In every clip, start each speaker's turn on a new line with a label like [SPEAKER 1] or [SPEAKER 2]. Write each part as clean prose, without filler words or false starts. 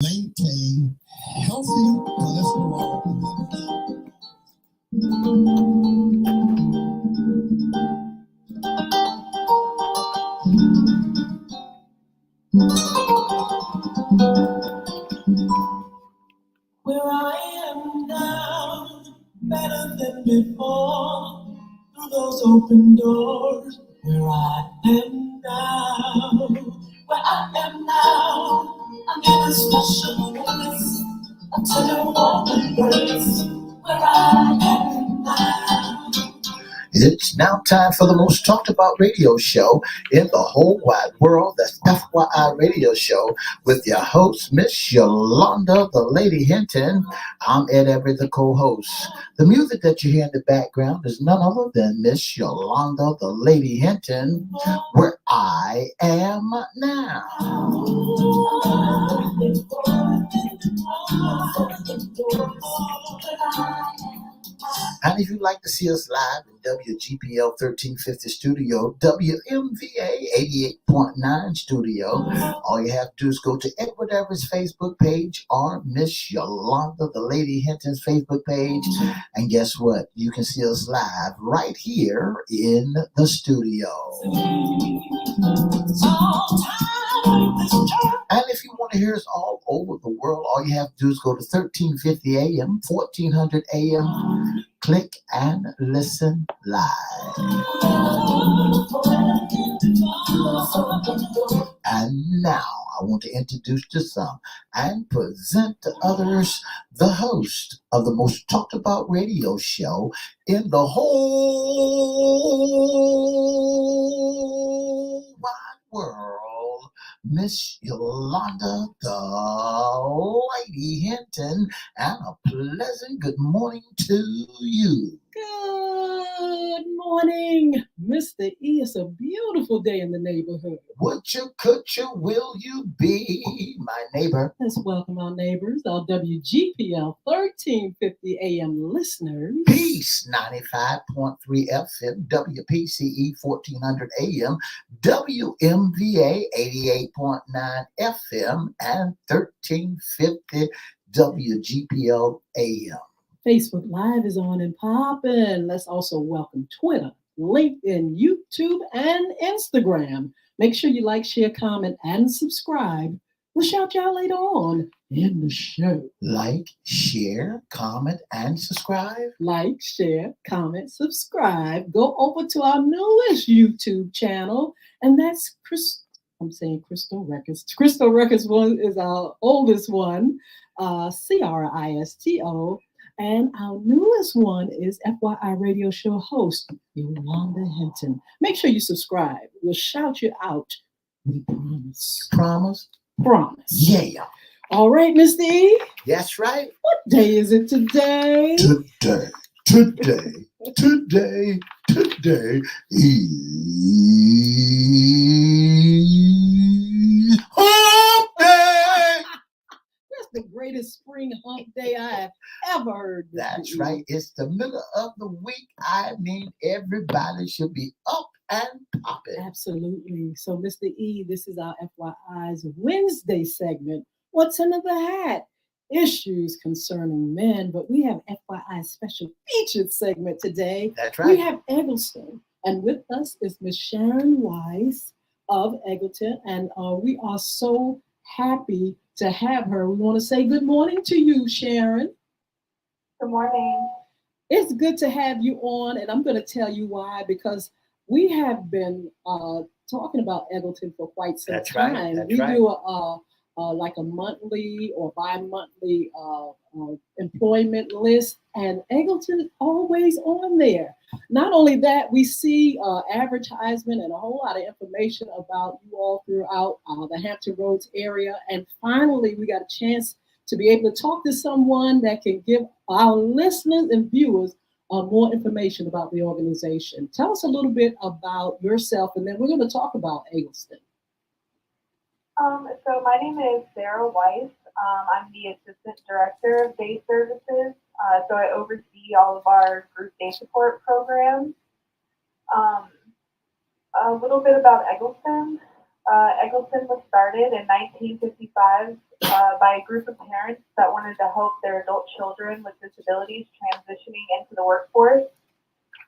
[SPEAKER 1] maintain healthy cholesterol. Where I am now, better than before, through those open doors. Where I am now, where I am now, I'm in a special place, a tender warm embrace. Where I am now. It's now time for the most talked about radio show in the whole wide world. That's FYI Radio Show with your host, Miss Yolanda, the Lady Hinton. I'm Ed Everett, the co-host. The music that you hear in the background is none other than Miss Yolanda, the Lady Hinton, where I am now. And if you'd like to see us live in WGPL 1350 studio, WMVA 88.9 studio, all you have to do is go to Edward Everett's Facebook page or Miss Yolanda, the Lady Hinton's Facebook page. And guess what? You can see us live right here in the studio. And if you want to hear us all over the world, all you have to do is go to 1350 AM, 1400 AM, click and listen live. And now I want to introduce to some and present to others the host of the most talked about radio show in the whole wide world, Miss Yolanda, the Lady Hinton, and a pleasant good morning to you.
[SPEAKER 2] Good morning, Mr. E. It's a beautiful day in the neighborhood.
[SPEAKER 1] Would you, could you, will you be my neighbor?
[SPEAKER 2] Let's welcome our neighbors, our WGPL 1350 AM listeners.
[SPEAKER 1] Peace, 95.3 FM, WPCE 1400 AM, WMVA 88.9 FM, and 1350 WGPL AM.
[SPEAKER 2] Facebook Live is on and popping. Let's also welcome Twitter, LinkedIn, YouTube, and Instagram. Make sure you like, share, comment, and subscribe. We'll shout you out later on in the show.
[SPEAKER 1] Like, share, comment, and subscribe.
[SPEAKER 2] Like, share, comment, subscribe. Go over to our newest YouTube channel, and that's Crystal Records. Crystal Records one is our oldest one, CRISTO. And our newest one is FYI Radio Show host, Yolanda Hinton. Make sure you subscribe. We'll shout you out. We promise.
[SPEAKER 1] Promise?
[SPEAKER 2] Promise.
[SPEAKER 1] Yeah.
[SPEAKER 2] All right, Mr. E.
[SPEAKER 1] That's right.
[SPEAKER 2] What day is it today?
[SPEAKER 1] Today is hump day.
[SPEAKER 2] That's the greatest spring hump day I have ever heard.
[SPEAKER 1] That's right. It's the middle of the week. I mean, everybody should be up and popping.
[SPEAKER 2] Absolutely. So, Mr. E, this is our FYI's Wednesday segment. What's under the hat? Issues concerning men, but we have FYI special featured segment today.
[SPEAKER 1] That's right.
[SPEAKER 2] We have Eggleston, and with us is Miss Sharon Wise of Eggleton, and we are so happy to have her. We want to say good morning to you, Sharon.
[SPEAKER 3] Good morning.
[SPEAKER 2] It's good to have you on, and I'm going to tell you why, because we have been talking about Eggleton for quite some time.
[SPEAKER 1] Right. That's
[SPEAKER 2] we
[SPEAKER 1] right.
[SPEAKER 2] do like a monthly or bi-monthly employment list, and Eggleton is always on there. Not only that, we see advertisement and a whole lot of information about you all throughout the Hampton Roads area. And finally, we got a chance to be able to talk to someone that can give our listeners and viewers more information about the organization. Tell us a little bit about yourself, and then we're going to talk about Eggleston.
[SPEAKER 3] So my name is Sarah Weiss. I'm the Assistant Director of Day Services. So I oversee all of our group day support programs. A little bit about Eggleston. Eggleston was started in 1955 by a group of parents that wanted to help their adult children with disabilities transitioning into the workforce.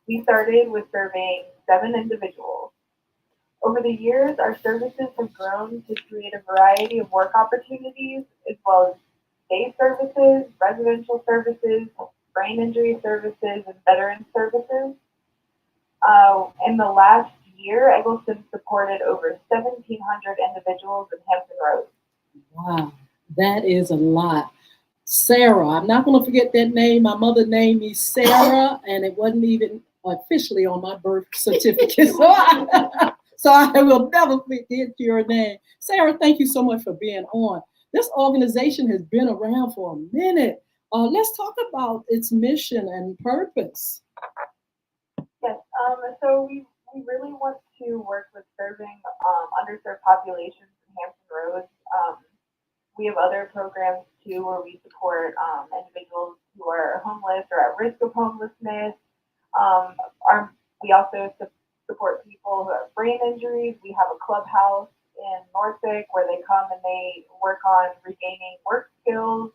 [SPEAKER 3] We started with serving 7 individuals. Over the years, our services have grown to create a variety of work opportunities, as well as day services, residential services, brain injury services, and veteran services. In the last year, Eggleston supported over 1,700 individuals in Hampton Roads.
[SPEAKER 2] Wow, that is a lot. Sarah, I'm not going to forget that name. My mother named me Sarah, and it wasn't even officially on my birth certificate. So I will never forget your name. Sarah, thank you so much for being on. This organization has been around for a minute. Let's talk about its mission and purpose.
[SPEAKER 3] Yes, so we really want to work with serving underserved populations in Hampton Roads. We have other programs too where we support individuals who are homeless or at risk of homelessness. We also support people who have brain injuries. We have a clubhouse in Norfolk where they come and they work on regaining work skills.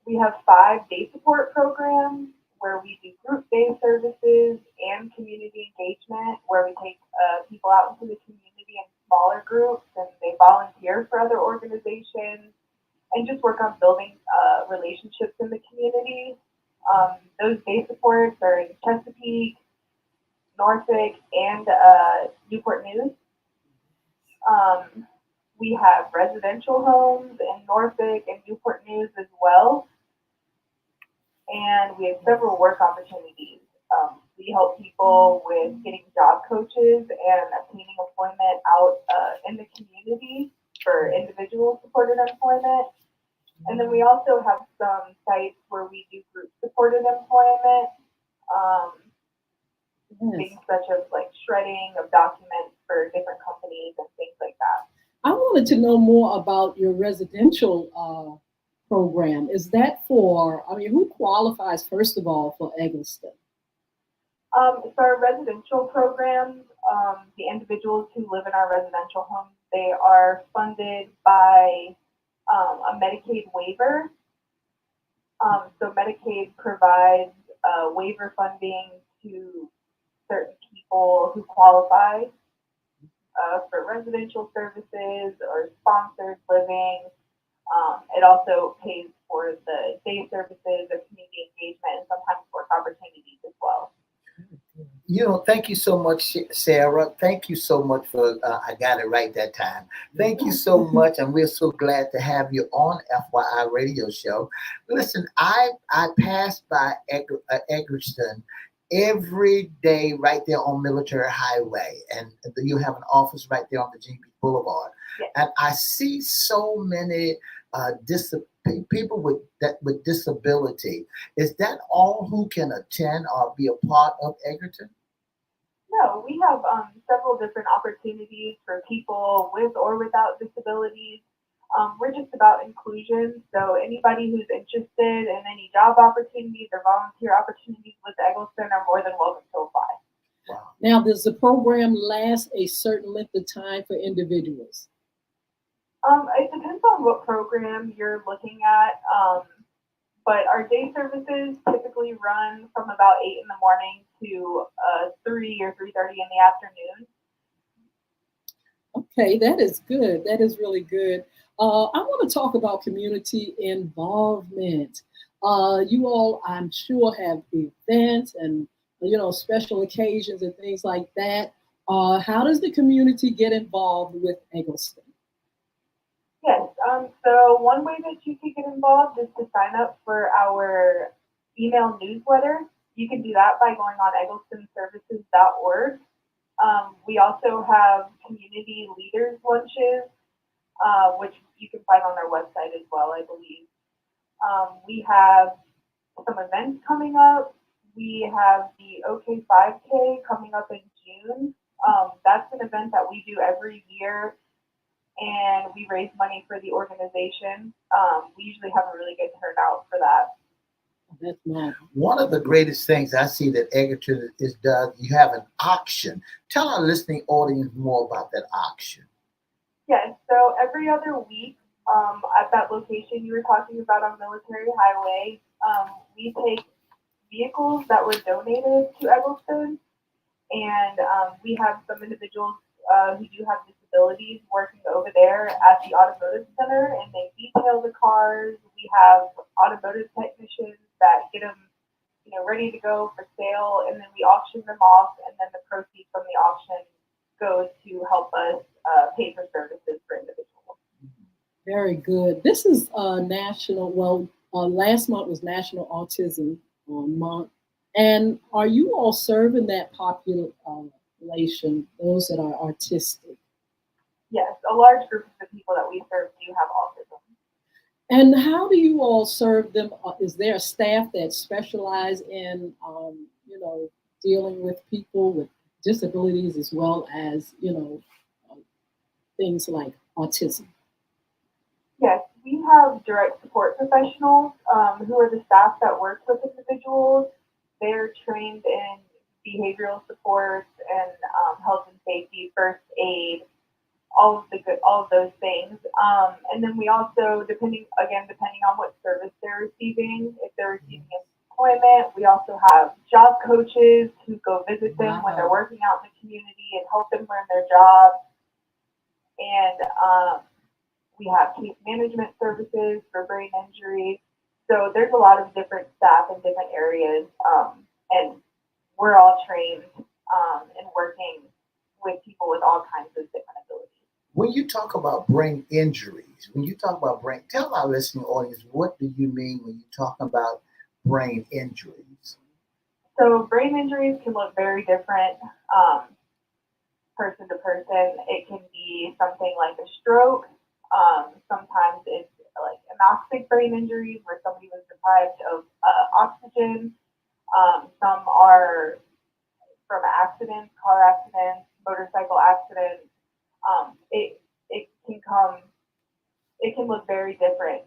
[SPEAKER 3] We have 5 day support programs where we do group day services and community engagement, where we take people out into the community in smaller groups and they volunteer for other organizations and just work on building relationships in the community. Those day supports are in Chesapeake, Norfolk, and Newport News. We have residential homes in Norfolk and Newport News as well. And we have several work opportunities. We help people with getting job coaches and obtaining employment out in the community for individual supported employment. And then we also have some sites where we do group supported employment, things such as like shredding of documents for different companies and things like that.
[SPEAKER 2] I wanted to know more about your residential program. Is that for, who qualifies, first of all, for Eggleston?
[SPEAKER 3] So our residential programs, the individuals who live in our residential homes, they are funded by a Medicaid waiver. So Medicaid provides waiver funding to certain people who qualify for residential services or sponsored living. It also pays for the day services, the community engagement, and sometimes work opportunities as well.
[SPEAKER 1] Thank you so much, Sarah. Thank you so much for, I got it right that time. Thank you so much, and we're so glad to have you on FYI Radio Show. Listen, I pass by Eggleston every day right there on Military Highway, and you have an office right there on the GB Boulevard.
[SPEAKER 3] Yes.
[SPEAKER 1] And I see so many people with disability. Is that all who can attend or be a part of Egerton?
[SPEAKER 3] No, we have several different opportunities for people with or without disabilities. We're just about inclusion, so anybody who's interested in any job opportunities or volunteer opportunities with Eggleston are more than welcome to apply.
[SPEAKER 1] Wow.
[SPEAKER 2] Now, does the program last a certain length of time for individuals?
[SPEAKER 3] It depends on what program you're looking at, but our day services typically run from about 8 in the morning to 3 or 3:30 in the afternoon.
[SPEAKER 2] Okay, that is good. That is really good. I want to talk about community involvement. You all, I'm sure, have events and special occasions and things like that. How does the community get involved with Eggleston?
[SPEAKER 3] Yes, so one way that you can get involved is to sign up for our email newsletter. You can do that by going on egglestonservices.org. We also have community leaders lunches, which you can find on our website as well, I believe. We have some events coming up. We have the OK 5K coming up in June. That's an event that we do every year, and we raise money for the organization. We usually have a really good turnout for that.
[SPEAKER 2] That's nice.
[SPEAKER 1] One of the greatest things I see that Egerton is does, you have an auction. Tell our listening audience more about that auction.
[SPEAKER 3] Yes, so every other week at that location you were talking about on Military Highway, we take vehicles that were donated to Eggleston, and we have some individuals who do have disabilities working over there at the automotive center, and they detail the cars. We have automotive technicians that get them, ready to go for sale, and then we auction them off, and then the proceeds from the auction goes to help us pay for services for individuals.
[SPEAKER 2] Very good. This is national. Well, last month was National Autism Month, and are you all serving that population, those that are autistic?
[SPEAKER 3] Yes, a large group of the people that we serve do have autism.
[SPEAKER 2] And how do you all serve them? Is there a staff that specialize in, dealing with people with disabilities as well as, things like autism?
[SPEAKER 3] Yes, we have direct support professionals who are the staff that work with individuals. They're trained in behavioral supports and health and safety, first aid, all of those things. And then we also, depending on what service they're receiving, if they're receiving employment, we also have job coaches who go visit them when they're working out in the community and help them learn their jobs. And we have case management services for brain injury. So there's a lot of different staff in different areas, and we're all trained in working with people with all kinds of different abilities.
[SPEAKER 1] When you talk about brain injuries, tell our listening audience, what do you mean when you talk about brain injuries?
[SPEAKER 3] So brain injuries can look very different person to person. It can be something like a stroke. Sometimes it's like anoxic brain injuries where somebody was deprived of oxygen. Some are from accidents, car accidents, motorcycle accidents. It can look very different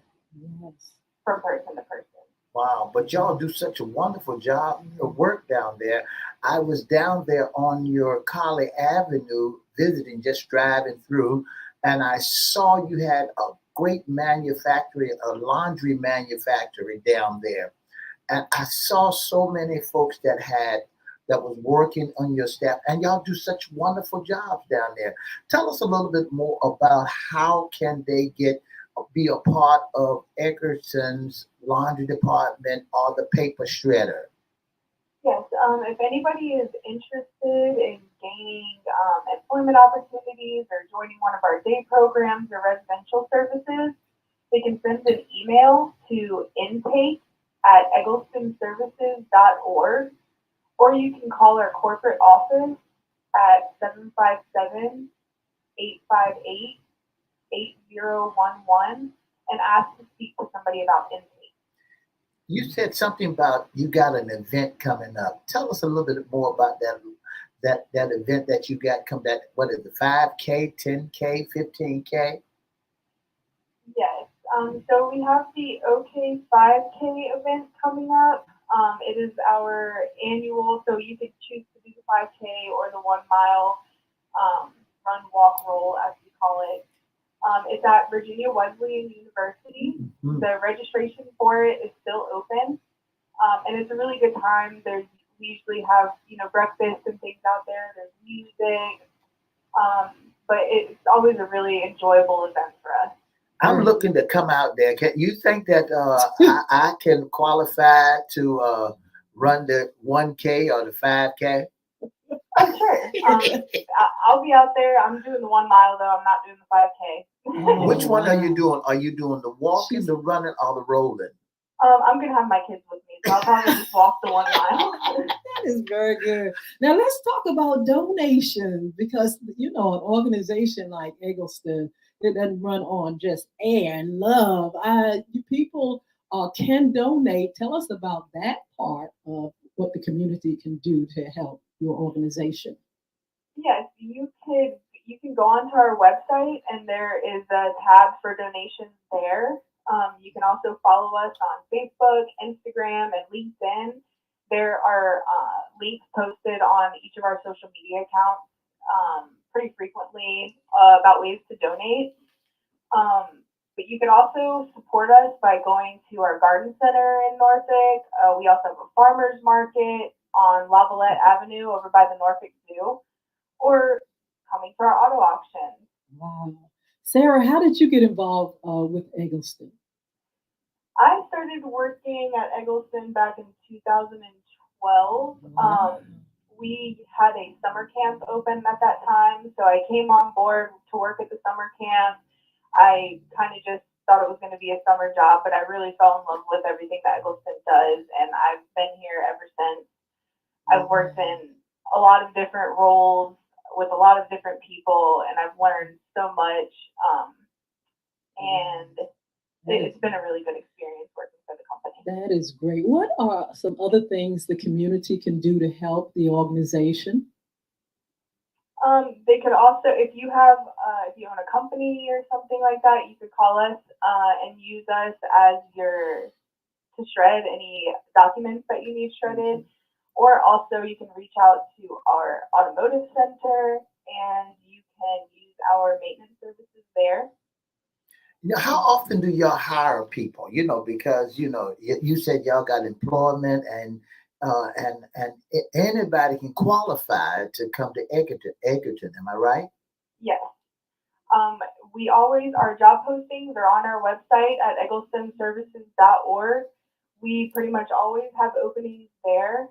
[SPEAKER 3] from person to person.
[SPEAKER 1] Wow, but y'all do such a wonderful job of work down there. I was down there on your Colley Avenue visiting, just driving through, and I saw you had a great manufacturing, a laundry manufactory down there. And I saw so many folks that was working on your staff, and y'all do such wonderful jobs down there. Tell us a little bit more about how can they be a part of Egerton's laundry department or the paper shredder.
[SPEAKER 3] Yes, if anybody is interested in gaining employment opportunities or joining one of our day programs or residential services, they can send an email to intake@egglestonservices.org, or you can call our corporate office at 757-858-8011 and ask to speak to somebody about intake.
[SPEAKER 1] You said something about you got an event coming up. Tell us a little bit more about that event that you got come that what is it, 5K, 10K, 15K?
[SPEAKER 3] Yes. So we have the OK 5K event coming up. It is our annual, so you could choose to do the 5K or the 1 mile run, walk, roll, as we call it. It's at Virginia Wesleyan University.
[SPEAKER 1] Mm-hmm.
[SPEAKER 3] The registration for it is still open, and it's a really good time. We usually have breakfast and things out there. There's music, but it's always a really enjoyable event for us.
[SPEAKER 1] I'm looking to come out there. You think that I can qualify to run the 1K or the 5K?
[SPEAKER 3] Oh, sure. I'll be out there. I'm doing the 1 mile though. I'm not doing the 5K.
[SPEAKER 1] Which one are you doing? Are you doing the walking, the running, or the rolling?
[SPEAKER 3] I'm gonna have my kids with me, so I'll probably just walk the 1 mile.
[SPEAKER 2] That is very good. Now let's talk about donations, because an organization like Eggleston, it doesn't run on just air and love. People can donate. Tell us about that part of what the community can do to help your organization.
[SPEAKER 3] Yes, you can go onto our website, and there is a tab for donations there. You can also follow us on Facebook, Instagram, and LinkedIn. There are links posted on each of our social media accounts pretty frequently about ways to donate. But you can also support us by going to our garden center in Norfolk. We also have a farmer's market on Lavalette Avenue over by the Norfolk Zoo, or coming to our auto auction.
[SPEAKER 2] Wow. Sarah, how did you get involved with Eggleston?
[SPEAKER 3] I started working at Eggleston back in 2012.
[SPEAKER 2] Wow.
[SPEAKER 3] We had a summer camp open at that time, so I came on board to work at the summer camp. I kind of just thought it was going to be a summer job, but I really fell in love with everything that Eggleston does, and I've been here ever since. I've worked in a lot of different roles with a lot of different people, and I've learned so much. And it's been a really good experience working for the company.
[SPEAKER 2] That is great. What are some other things the community can do to help the organization?
[SPEAKER 3] They could also, if you own a company or something like that, you could call us and use us as to shred any documents that you need shredded. Or also you can reach out to our automotive center and you can use our maintenance services there.
[SPEAKER 1] How often do y'all hire people? Because you said y'all got employment, and anybody can qualify to come to Egerton. Am I right?
[SPEAKER 3] Yes. Our job postings are on our website at egglestonservices.org. We pretty much always have openings there.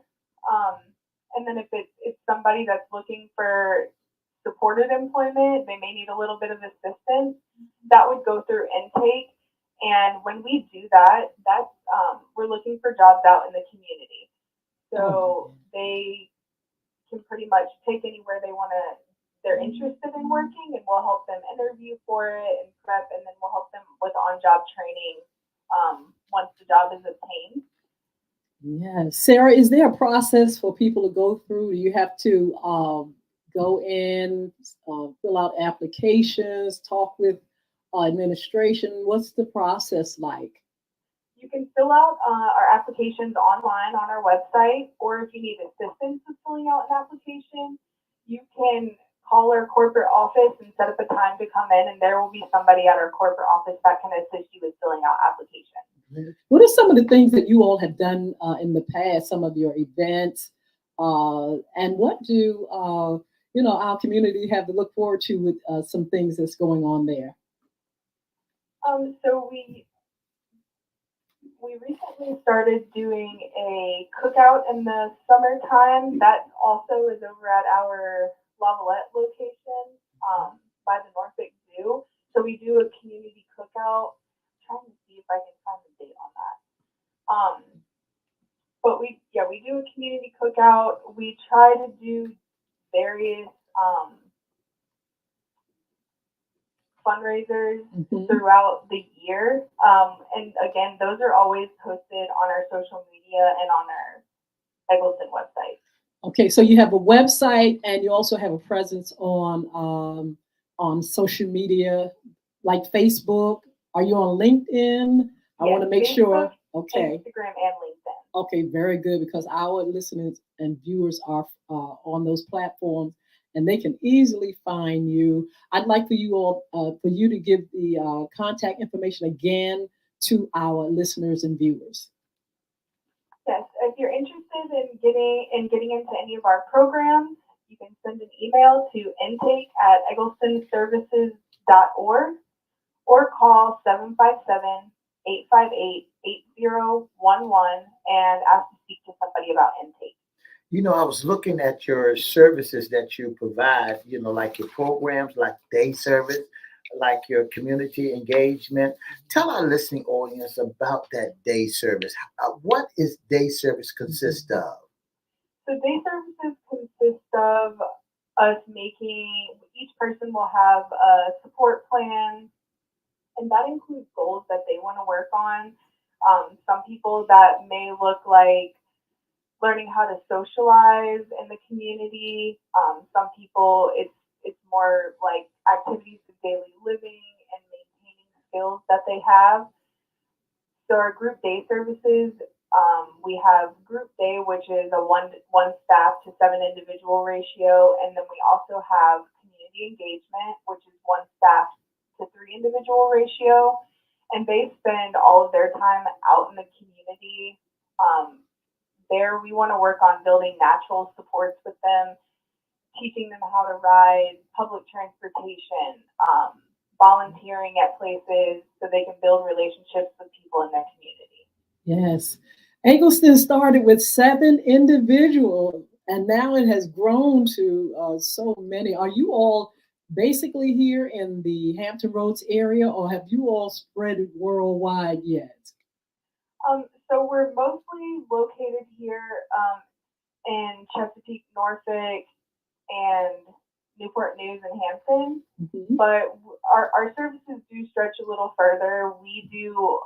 [SPEAKER 3] And then if it's somebody that's looking for supported employment, they may need a little bit of assistance, that would go through intake. And when we do that, we're looking for jobs out in the community. So they can pretty much take anywhere they're interested in working, and we'll help them interview for it and prep, and then we'll help them with on-job training once the job is obtained.
[SPEAKER 2] Yes. Sarah, is there a process for people to go through? Do you have to go in, fill out applications, talk with administration? What's the process like?
[SPEAKER 3] You can fill out our applications online on our website, or if you need assistance with filling out an application, you can call our corporate office and set up a time to come in, and there will be somebody at our corporate office that can assist you with filling out applications.
[SPEAKER 2] What are some of the things that you all have done in the past, some of your events, and what do our community have to look forward to with some things that's going on there?
[SPEAKER 3] So we recently started doing a cookout in the summertime. That also is over at our Lavalette location by the Norfolk Zoo. So we do a community cookout. I'm trying to see if I can find the date on that. But we do a community cookout. We try to do various fundraisers throughout the year. And again, those are always posted on our social media and on our Eggleston website.
[SPEAKER 2] Okay, so you have a website and you also have a presence on social media like Facebook. Are you on LinkedIn? I want to make
[SPEAKER 3] Facebook,
[SPEAKER 2] sure. Okay.
[SPEAKER 3] Instagram and LinkedIn.
[SPEAKER 2] Okay, very good, because our listeners and viewers are on those platforms and they can easily find you. I'd like for you all, for you to give the contact information again to our listeners and viewers.
[SPEAKER 3] Yes, if you're interested in getting into any of our programs, you can send an email to intake@egglestonservices.org or call 757-858-8011 and ask to speak to somebody about intake.
[SPEAKER 1] I was looking at your services that you provide, like your programs, like day service, like your community engagement. Tell our listening audience about that day service. What is day service consist of?
[SPEAKER 3] So day services consist of us each person will have a support plan, and that includes goals that they want to work on. Some people that may look like learning how to socialize in the community. Some people it's more like activities of daily living and maintaining skills that they have. So our group day services, we have group day, which is a one staff to 7 individual ratio, and then we also have community engagement, which is 1 staff to 3 individual ratio, and they spend all of their time out in the community. There, we want to work on building natural supports with them, teaching them how to ride, public transportation, volunteering at places so they can build relationships with people in their community.
[SPEAKER 2] Yes. Eggleston started with 7 individuals, and now it has grown to so many. Are you all basically here in the Hampton Roads area, or have you all spread it worldwide yet?
[SPEAKER 3] So we're mostly located here in Chesapeake, Norfolk, and Newport News and Hampton, but our services do stretch a little further. We do,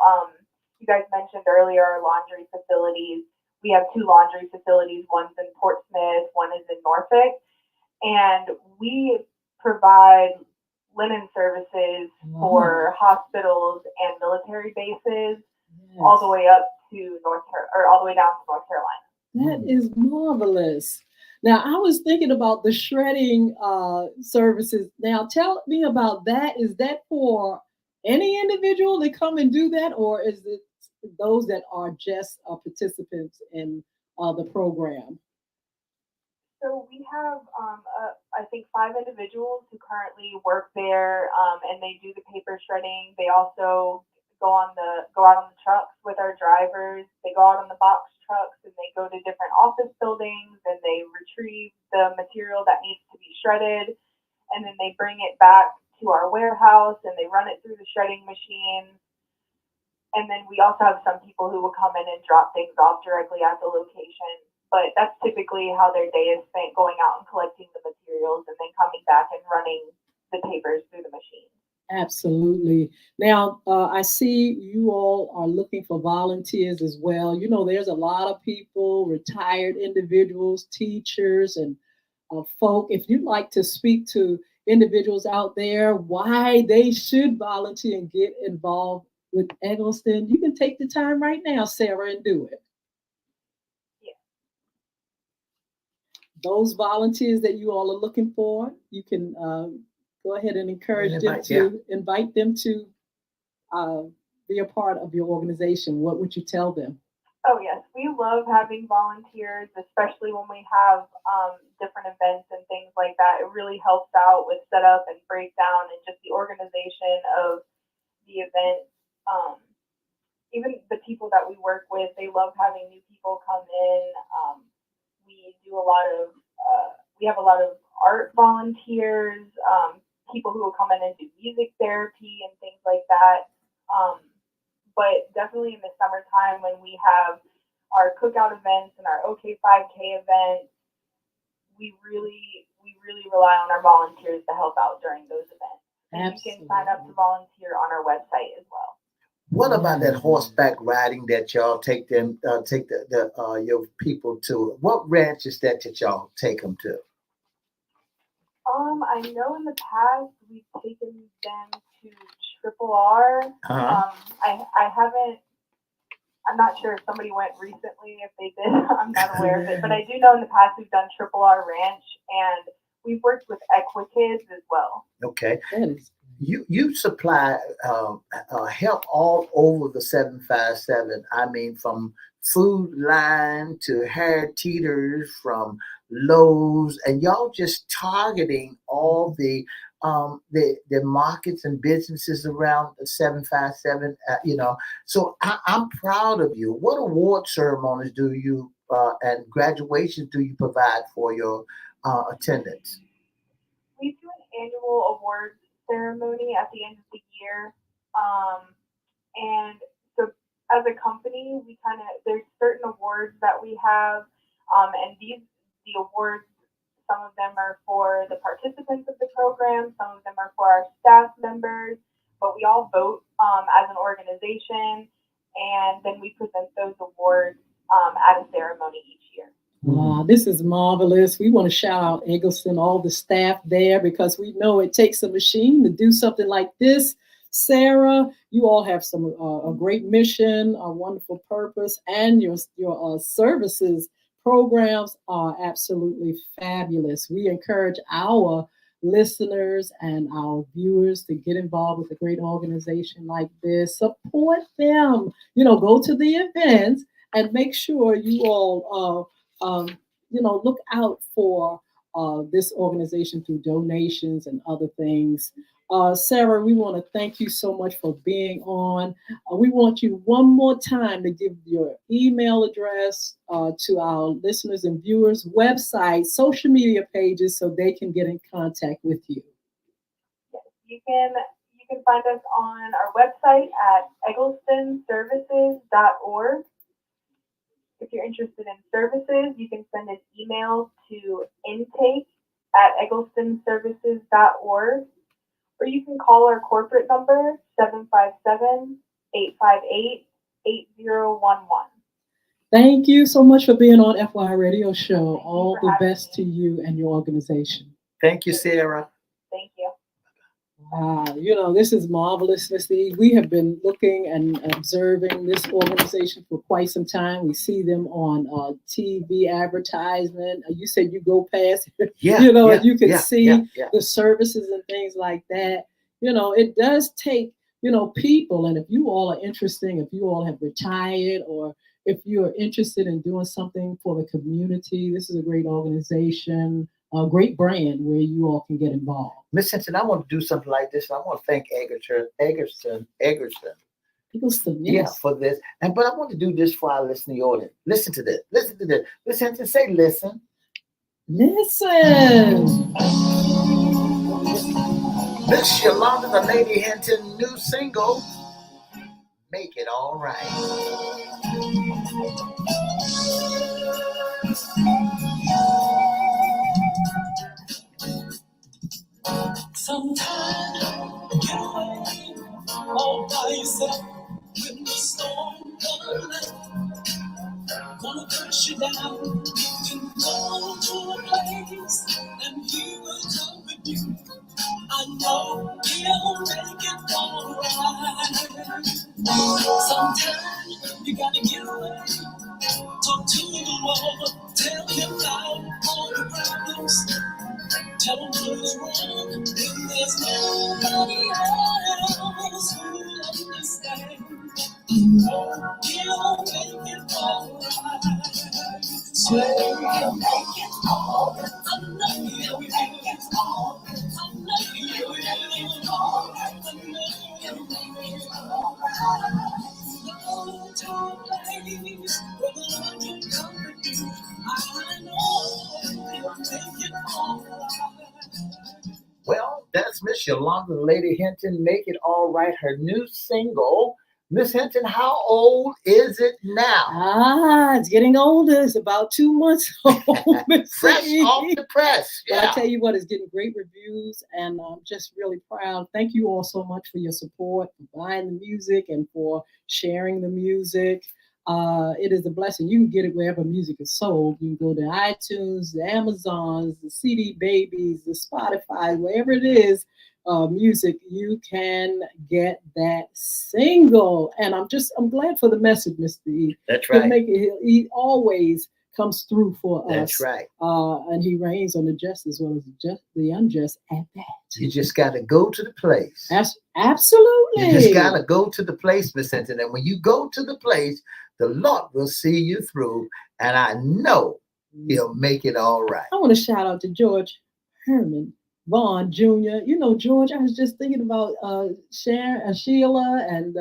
[SPEAKER 3] you guys mentioned earlier, our laundry facilities. We have 2 laundry facilities. One's in Portsmouth, one is in Norfolk, and we provide linen services for hospitals and military bases, all the way up to all the way down to North Carolina.
[SPEAKER 2] That is marvelous. Now, I was thinking about the shredding services. Now, tell me about that. Is that for any individual to come and do that, or is it those that are just participants in the program?
[SPEAKER 3] So we have, I think, 5 individuals who currently work there, and they do the paper shredding. They also go out on the trucks with our drivers. They go out on the box trucks and they go to different office buildings and they retrieve the material that needs to be shredded, and then they bring it back to our warehouse and they run it through the shredding machine. And then we also have some people who will come in and drop things off directly at the location. But that's typically how their day is spent, going out and collecting the materials and then coming back and running the papers through the machine.
[SPEAKER 2] Absolutely. Now, I see you all are looking for volunteers as well. You know, there's a lot of people, retired individuals, teachers, and folk. If you'd like to speak to individuals out there, why they should volunteer and get involved with Eggleston, you can take the time right now, Sarah, and do it.
[SPEAKER 3] Yeah.
[SPEAKER 2] Those volunteers that you all are looking for, you can go ahead and encourage invite them to be a part of your organization. What would you tell them?
[SPEAKER 3] Oh, yes. We love having volunteers, especially when we have different events and things like that. It really helps out with setup and breakdown and just the organization of the event. Even the people that we work with, they love having new people come in. We do we have a lot of art volunteers, people who will come in and do music therapy and things like that. But definitely in the summertime when we have our cookout events and our OK5K events, we really rely on our volunteers to help out during those events. And you can sign up to volunteer on our website as well.
[SPEAKER 1] What about that horseback riding that y'all take your people to? What ranch is that y'all take them to?
[SPEAKER 3] I know in the past we've taken them to Triple R. I haven't. I'm not sure if somebody went recently. If they did, I'm not aware of it. But I do know in the past we've done Triple R Ranch, and we've worked with EGGLETON as well.
[SPEAKER 1] Okay. You supply help all over the 757. I mean, from Food Line to hair teeters, from Lowe's, and y'all just targeting all the markets and businesses around the 757. So I'm proud of you. What award ceremonies do you and graduations do you provide for your attendants?
[SPEAKER 3] We do an annual awards ceremony at the end of the year, and so as a company, there's certain awards that we have, and the awards, some of them are for the participants of the program, some of them are for our staff members, but we all vote as an organization, and then we present those awards at a ceremony each year.
[SPEAKER 2] Wow, this is marvelous. We want to shout out Eggleston, all the staff there, because we know it takes a machine to do something like this. Sarah, you all have some a great mission, a wonderful purpose, and your services programs are absolutely fabulous. We encourage our listeners and our viewers to get involved with a great organization like this. Support them. Go to the events and make sure you all, look out for this organization through donations and other things. Sarah, we want to thank you so much for being on. We want you one more time to give your email address to our listeners and viewers, website, social media pages, so they can get in contact with you.
[SPEAKER 3] Yes, you can find us on our website at egglestonservices.org. If you're interested in services, you can send an email to intake@egglestonservices.org. Or you can call our corporate number, 757-858-8011.
[SPEAKER 2] Thank you so much for being on FY Radio Show. All the best
[SPEAKER 3] me.
[SPEAKER 2] to you and your organization.
[SPEAKER 4] Thank you, Sarah.
[SPEAKER 3] Thank you.
[SPEAKER 2] This is marvelous, Mr. E. We have been looking and observing this organization for quite some time. We see them on TV advertisement. You said you go past, and you can see the services and things like that. It does take, people. And if you all are interested, if you all have retired, or if you are interested in doing something for the community, this is a great organization. A great brand where you all can get involved.
[SPEAKER 4] Miss Hinton, I want to do something like this. I want to thank Eggleston.
[SPEAKER 2] Eggleston, yes.
[SPEAKER 4] For this. But I want to do this for our listening audience. Listen to this. Listen to this. Miss Hinton, say listen.
[SPEAKER 2] Listen.
[SPEAKER 4] Miss Yolanda, the Lady Hinton, new single, Make It All Right.
[SPEAKER 1] Sometimes get away all by yourself when the storm comes. Gonna push you down. You can go to a place and he will come with you. I know he'll make it all right. Sometimes you gotta get away. Talk to the Lord. Tell him about all your problems. Tell him what's wrong, and there's nobody else who'll understand. I know he'll make it all right. So he'll make it all right. I know he'll make it all right. I know he'll make it all right. I know he'll make it all right. No time place where the Lord can comfort you. I know he'll make it all right.
[SPEAKER 4] Well, that's Miss Yolanda, the Lady Hinton, Make It All Right, her new single. Miss Hinton, how old is it now?
[SPEAKER 2] It's getting older. It's about 2 months old.
[SPEAKER 4] Fresh off the press.
[SPEAKER 2] Yeah. But I tell you what, it's getting great reviews, and I'm just really proud. Thank you all so much for your support, for buying the music, and for sharing the music. It is a blessing. You can get it wherever music is sold. You can go to iTunes, the Amazons, the CD Babies, the Spotify, wherever it is, music, you can get that single. And I'm glad for the message, Mr. E.
[SPEAKER 4] That's right.
[SPEAKER 2] He always comes through for us.
[SPEAKER 4] That's right.
[SPEAKER 2] And he reigns on the just as well as the unjust at that.
[SPEAKER 4] You just got to go to the place.
[SPEAKER 2] Absolutely.
[SPEAKER 4] You just got to go to the place, Miss Hinton. And when you go to the place, the Lord will see you through. And I know he'll make it all right.
[SPEAKER 2] I want to shout out to George Herman Vaughn Jr. George, I was just thinking about Sharon, Sheila, and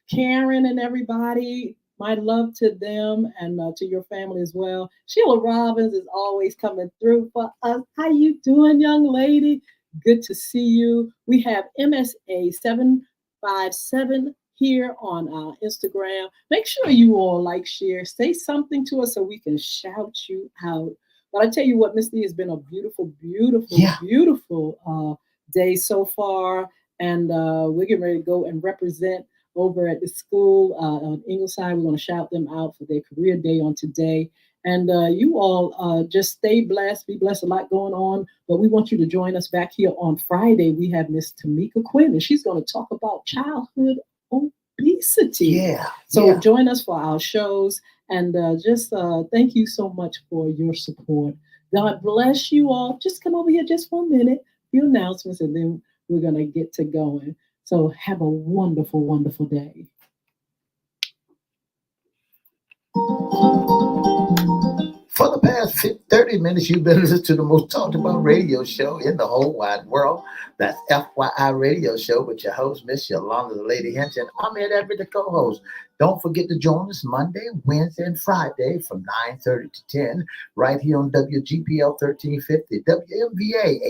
[SPEAKER 2] Karen and everybody. My love to them and to your family as well. Sheila Robbins is always coming through for us. How you doing, young lady? Good to see you. We have MSA757 here on our Instagram. Make sure you all like, share, say something to us so we can shout you out. But I tell you what, Miss Lee, has been a beautiful, beautiful, beautiful day so far. And we're getting ready to go and represent over at the school on Ingleside. We're going to shout them out for their career day on today. And you all just stay blessed, be blessed, a lot going on. But we want you to join us back here on Friday. We have Miss Tamika Quinn, and she's going to talk about childhood obesity.
[SPEAKER 4] Yeah.
[SPEAKER 2] So join us for our shows. And just thank you so much for your support. God bless you all. Just come over here just for a minute, a few announcements, and then we're going to get to going. So have a wonderful, wonderful day.
[SPEAKER 4] For the past 30 minutes, you've been listening to the most talked about radio show in the whole wide world. That's FYI Radio Show with your host, Miss Yolanda, the Lady Hinton. I'm Everette, the co-host. Don't forget to join us Monday, Wednesday, and Friday from 9:30 to 10 right here on WGPL 1350, WMVA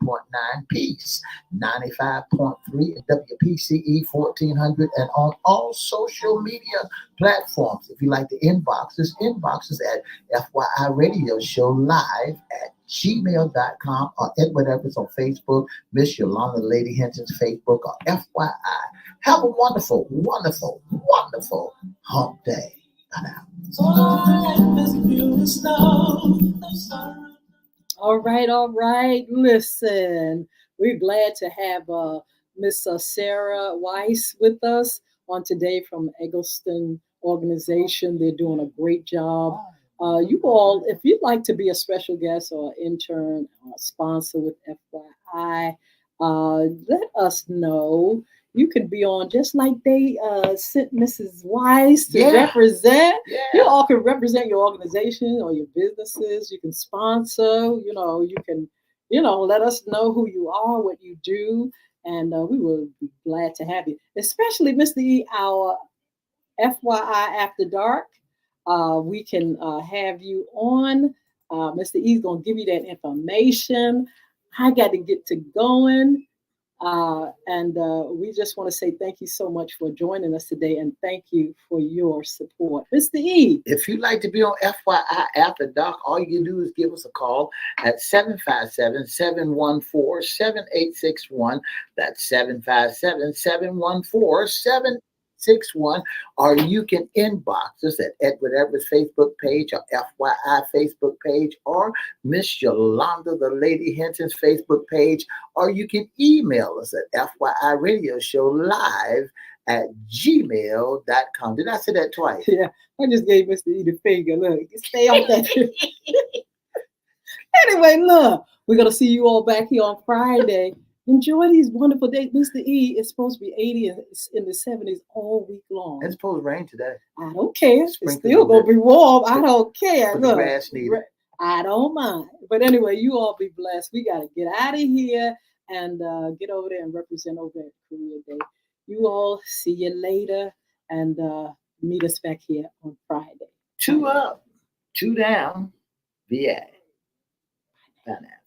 [SPEAKER 4] 88.9, Peace 95.3, and WPCE 1400, and on all social media platforms. If you like to inbox us at FYI Radio Show Live at gmail.com or at whatever's on Facebook, Miss Yolanda Lady Hinton's Facebook, or FYI. Have a wonderful, wonderful, wonderful hump day. Bye now.
[SPEAKER 2] All right. Listen, we're glad to have Miss Sarah Weiss with us on today from EGGLETON organization. They're doing a great job. You all, if you'd like to be a special guest or intern or sponsor with FYI, let us know. You could be on just like they sent Mrs. Weiss to represent.
[SPEAKER 4] Yeah.
[SPEAKER 2] You all can represent your organization or your businesses. You can sponsor. You can, let us know who you are, what you do, and we will be glad to have you. Especially Mr. E, our FYI After Dark. We can have you on. Mr. E's gonna give you that information. I got to get to going. And we just want to say thank you so much for joining us today, and thank you for your support. Mr. E.
[SPEAKER 4] If you'd like to be on FYI After Dark, all you do is give us a call at 757-714-7861. That's 757-714-7861. Or you can inbox us at Edward Everett's Facebook page or FYI Facebook page, or Miss Yolanda, the Lady Hinton's Facebook page, or you can email us at FYI Radio Show Live at gmail.com. Did I say that twice?
[SPEAKER 2] Yeah, I just gave Mr. E the finger. Look, stay off that. Anyway, look, we're going to see you all back here on Friday. Enjoy these wonderful days. Mr. E, it's supposed to be 80 in the 70s all week long.
[SPEAKER 4] It's supposed to rain today.
[SPEAKER 2] I don't care. It's still going to be warm. I don't care.
[SPEAKER 4] Look, the grass needed.
[SPEAKER 2] I don't mind. But anyway, you all be blessed. We got to get out of here and get over there and represent over at Career Day. You all, see you later, and meet us back here on Friday.
[SPEAKER 4] 2 up, 2 down, VA. Bye now.